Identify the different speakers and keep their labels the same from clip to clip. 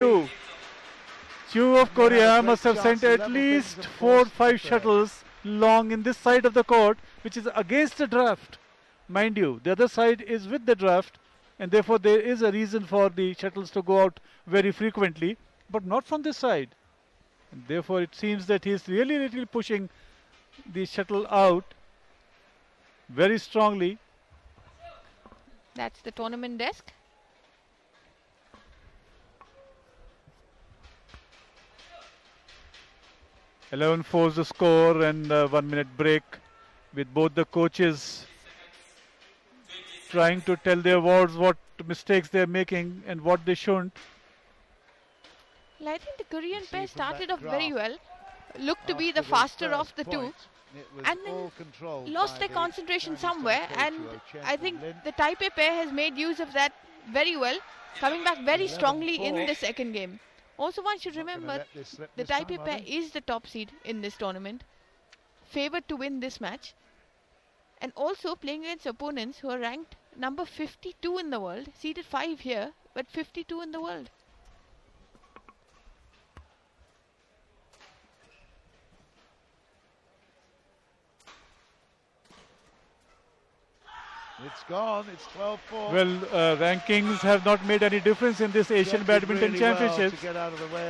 Speaker 1: Chu. Chu of Korea must have sent at least 4 or 5 shuttles long in this side of the court, which is against the draft. Mind you, the other side is with the draft, and therefore there is a reason for the shuttles to go out very frequently, but not from this side. And therefore it seems that he is really pushing the shuttle out very strongly.
Speaker 2: That's the tournament desk.
Speaker 1: (11-4) the score, and 1 minute break with both the coaches trying to tell their wards what mistakes they're making and what they shouldn't.
Speaker 2: Well, I think the Korean pair started off very well, looked to be the faster of the two, and then lost their concentration somewhere, and I think the Taipei pair has made use of that very well, coming back very strongly in the second game. Also, one should remember the Taipei pair is the top seed in this tournament, favoured to win this match, and also playing against opponents who are ranked number 52 in the world, seeded 5 here, but 52 in the world.
Speaker 3: It's gone, it's 12-4.
Speaker 1: Well, rankings have not made any difference in this Asian Badminton Championship,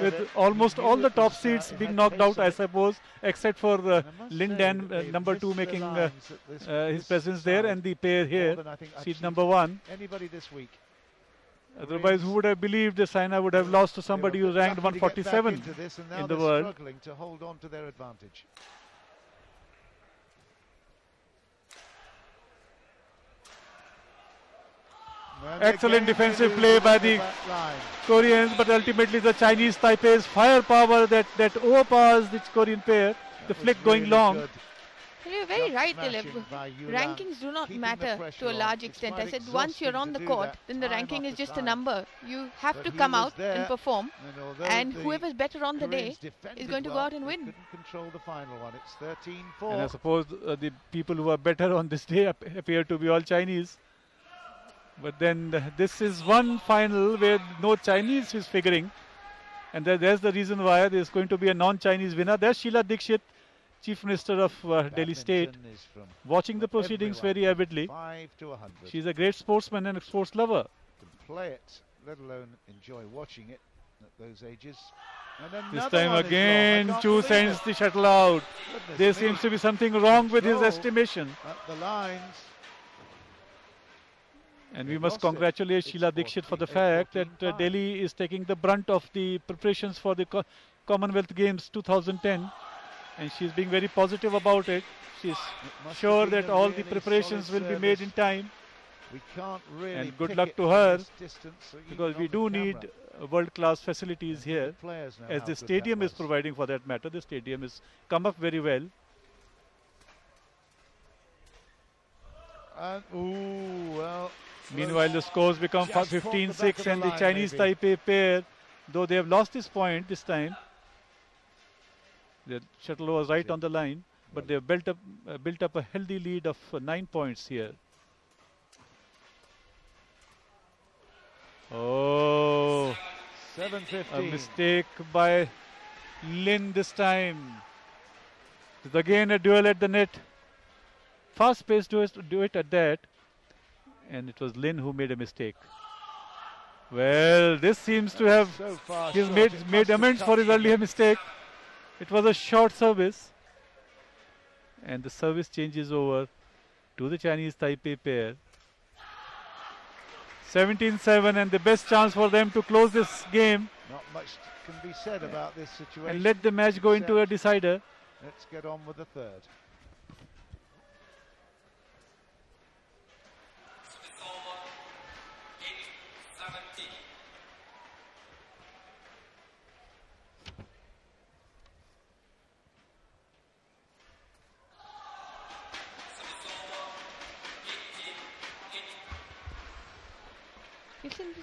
Speaker 1: with almost all the top seeds being knocked out, I suppose, except for Lin Dan, number 2, making his presence there, and the pair here, seed number 1.
Speaker 3: Anybody this week?
Speaker 1: Otherwise, who would have believed that China would have lost to somebody who ranked 147 in the world?
Speaker 3: Struggling to hold on to their advantage.
Speaker 1: Excellent defensive play by the Koreans, but ultimately the Chinese Taipei's firepower that overpowers the Korean pair, the flick going long.
Speaker 2: You're very right, Dilip. Rankings do not matter to a large extent. I said once you're on the court, then the ranking is just a number. You have to come out and perform, and whoever's better on the day is going to go out and win.
Speaker 3: Control the final one. It's 13-4.
Speaker 1: And I suppose the people who are better on this day appear to be all Chinese. But then this is one final where no Chinese is figuring, and there's the reason why there's going to be a non-Chinese winner. There's Sheila Dikshit, Chief Minister of Delhi State, watching the proceedings very avidly. She's a great sportsman and a sports lover.
Speaker 3: To play it, let alone enjoy watching it at those ages.
Speaker 1: This time again, Chu sends the shuttle out. There seems to be something wrong with his estimation.
Speaker 3: At the lines.
Speaker 1: And we must congratulate Sheila Dikshit for the fact that Delhi is taking the brunt of the preparations for the Commonwealth Games 2010. And she's being very positive about it. She's sure that all the preparations will be made in time. And good luck to her, because we do need world-class facilities here, as the stadium is providing for that matter. The stadium has come up very well. Meanwhile, the scores become 15-6, and the Chinese Taipei pair, though they have lost this point this time, the shuttle was right on the line, but they have built up a healthy lead of 9 points here. Oh,
Speaker 3: 7-15.
Speaker 1: A mistake by Lin this time. It's again a duel at the net. Fast-paced duet at that. And it was Lin who made a mistake. Well, this seems to have he's made amends for his earlier mistake. It was a short service, and the service changes over to the Chinese Taipei pair. 17-7, and the best chance for them to close this game.
Speaker 3: Not much can be said about this situation.
Speaker 1: And let the match go into a decider.
Speaker 3: Let's get on with the third.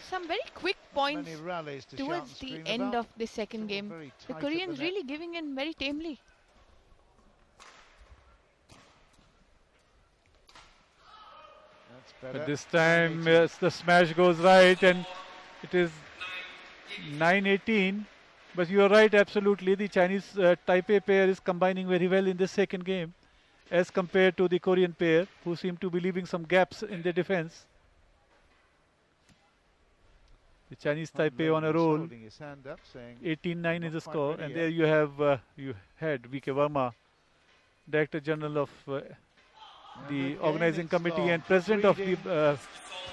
Speaker 2: Some very quick points towards the end of the second game. The Koreans really giving in very tamely.
Speaker 1: But this time, yes, the smash goes right, and it is 9-18. But you are right, absolutely. The Chinese Taipei pair is combining very well in this second game as compared to the Korean pair, who seem to be leaving some gaps in their defense. The Chinese Taipei on a roll. 18-9 is the score. And there you have, you had V.K. Verma, Director General of the Organizing Committee and President of the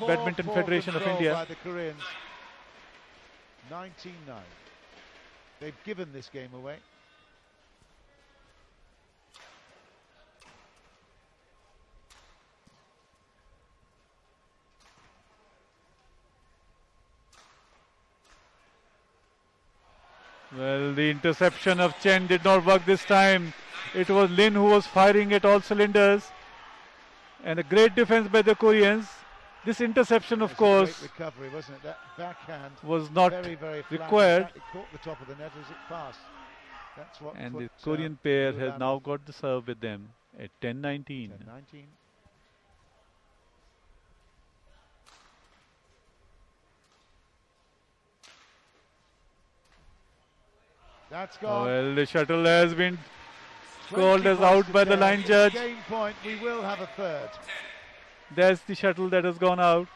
Speaker 1: Badminton Federation of India.
Speaker 3: 19-9. They've given this game away.
Speaker 1: Well, the interception of Chen did not work this time. It was Lin who was firing at all cylinders. And a great defense by the Koreans. This interception, of course,
Speaker 3: recovery, wasn't it? That backhand
Speaker 1: was not
Speaker 3: very
Speaker 1: required.
Speaker 3: It caught the top of the net as it passed. That's what
Speaker 1: and the Korean pair has now got the serve with them at 10-19.
Speaker 3: 10-19. That's gone.
Speaker 1: Well, the shuttle has been called as out by the line judge.
Speaker 3: Game point. We will have a third.
Speaker 1: That's the shuttle that has gone out.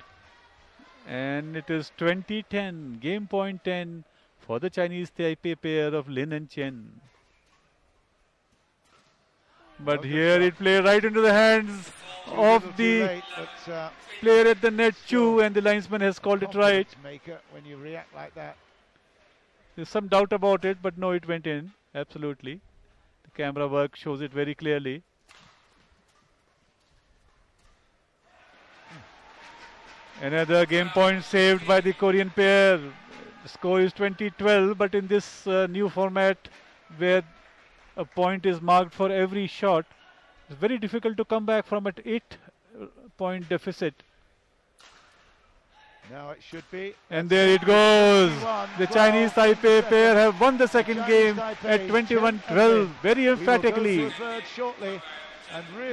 Speaker 1: And it is 20-10. Game point 10 for the Chinese Taipei pair of Lin and Chen. But here it played right into the hands of the player at the net, Chu, and the linesman has called it right.
Speaker 3: Maker when you react like that.
Speaker 1: There's some doubt about it, but no, it went in. Absolutely. The camera work shows it very clearly. Another game point saved by the Korean pair. The score is 20-12, but in this new format where a point is marked for every shot, it's very difficult to come back from an 8-point deficit.
Speaker 3: Now it should be.
Speaker 1: And there it goes. The Chinese Taipei pair have won the second game at 21-12, very emphatically.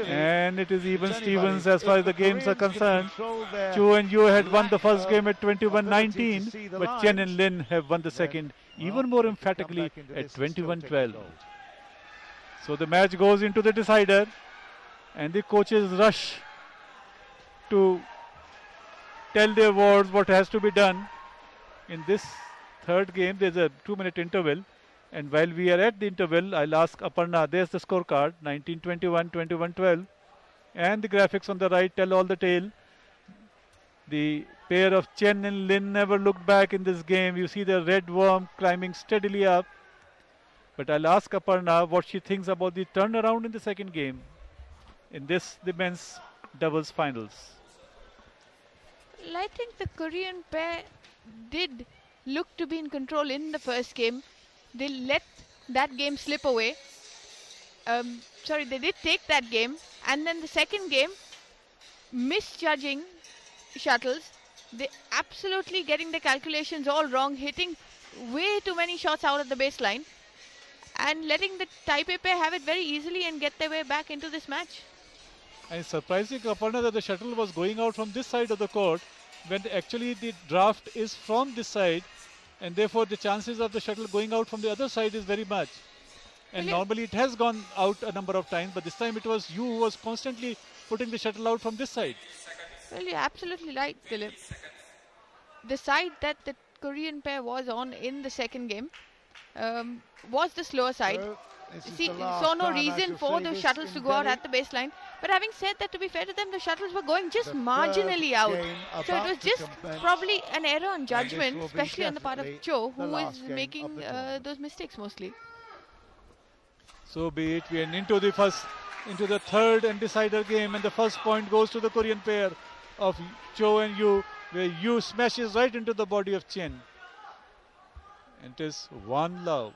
Speaker 1: And it is even Stevens as far as the games are concerned. Chu and Yoo had won the first game at 21-19, but Chen and Lin have won the second even more emphatically at 21-12. So the match goes into the decider, and the coaches rush to tell their wards what has to be done. In this third game, there's a 2-minute interval. And while we are at the interval, I'll ask Aparna, there's the scorecard, 19-21, 21-12. And the graphics on the right tell all the tale. The pair of Chen and Lin never looked back in this game. You see the red worm climbing steadily up. But I'll ask Aparna what she thinks about the turnaround in the second game. In this, the men's doubles finals.
Speaker 2: Well, I think the Korean pair did look to be in control in the first game. They let that game slip away. Sorry, they did take that game. And then the second game, misjudging shuttles. They absolutely getting the calculations all wrong, hitting way too many shots out of the baseline. And letting the Taipei pair have it very easily and get their way back into this match.
Speaker 1: And it's surprising, Aparna, that the shuttle was going out from this side of the court when actually the draft is from this side, and therefore the chances of the shuttle going out from the other side is very much. And normally it has gone out a number of times, but this time it was you who was constantly putting the shuttle out from this side.
Speaker 2: Well, you're absolutely right, Dilip. The side that the Korean pair was on in the second game was the slower side. See, saw no reason for the shuttles to go out at the baseline. But having said that, to be fair to them, the shuttles were going just marginally out. So it was just probably an error on judgment, especially on the part of Cho, who is making those mistakes mostly.
Speaker 1: So be it. We are into the third and decider game, and the first point goes to the Korean pair of Cho and Yoo, where Yoo smashes right into the body of Chen. And it is 1 love.